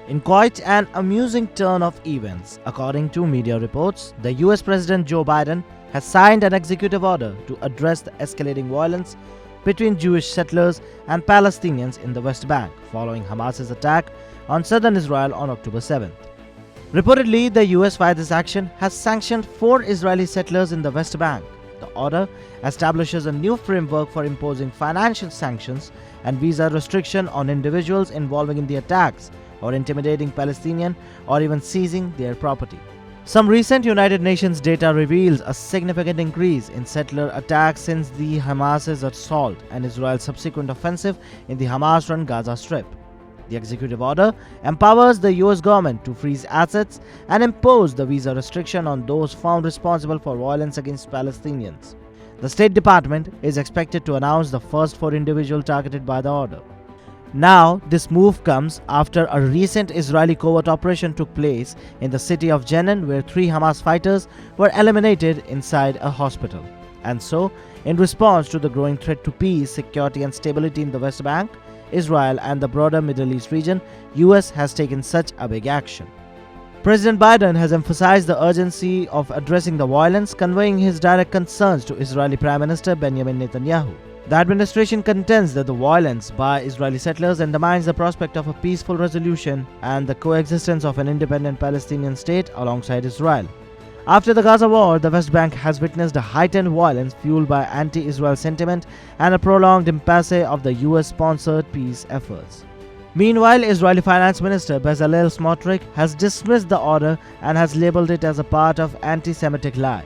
In quite an amusing turn of events, according to media reports, the US President Joe Biden has signed an executive order to address the escalating violence between Jewish settlers and Palestinians in the West Bank following Hamas's attack on southern Israel on October 7th. Reportedly, the US, via this action, has sanctioned 4 Israeli settlers in the West Bank. The order establishes a new framework for imposing financial sanctions and visa restriction on individuals involved in the attacks or intimidating Palestinian or even seizing their property. Some recent United Nations data reveals a significant increase in settler attacks since the Hamas's assault and Israel's subsequent offensive in the Hamas-run Gaza Strip. The executive order empowers the US government to freeze assets and impose the visa restriction on those found responsible for violence against Palestinians. The State Department is expected to announce the first 4 individuals targeted by the order. Now, this move comes after a recent Israeli covert operation took place in the city of Jenin, where 3 Hamas fighters were eliminated inside a hospital. And so, in response to the growing threat to peace, security and stability in the West Bank, Israel and the broader Middle East region, US has taken such a big action. President Biden has emphasized the urgency of addressing the violence, conveying his direct concerns to Israeli Prime Minister Benjamin Netanyahu. The administration contends that the violence by Israeli settlers undermines the prospect of a peaceful resolution and the coexistence of an independent Palestinian state alongside Israel. After the Gaza war, the West Bank has witnessed a heightened violence fueled by anti-Israel sentiment and a prolonged impasse of the US-sponsored peace efforts. Meanwhile, Israeli Finance Minister Bezalel Smotrich has dismissed the order and has labeled it as a part of anti-Semitic lie.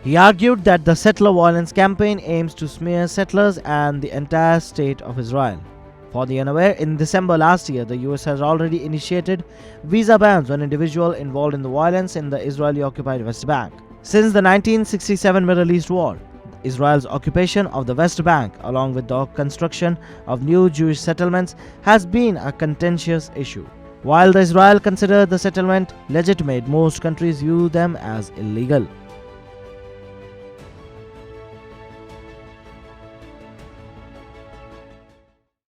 He argued that the settler violence campaign aims to smear settlers and the entire state of Israel. For the unaware, in December last year, the US has already initiated visa bans on individuals involved in the violence in the Israeli-occupied West Bank. Since the 1967 Middle East War, Israel's occupation of the West Bank, along with the construction of new Jewish settlements, has been a contentious issue. While Israel considers the settlement legitimate, most countries view them as illegal.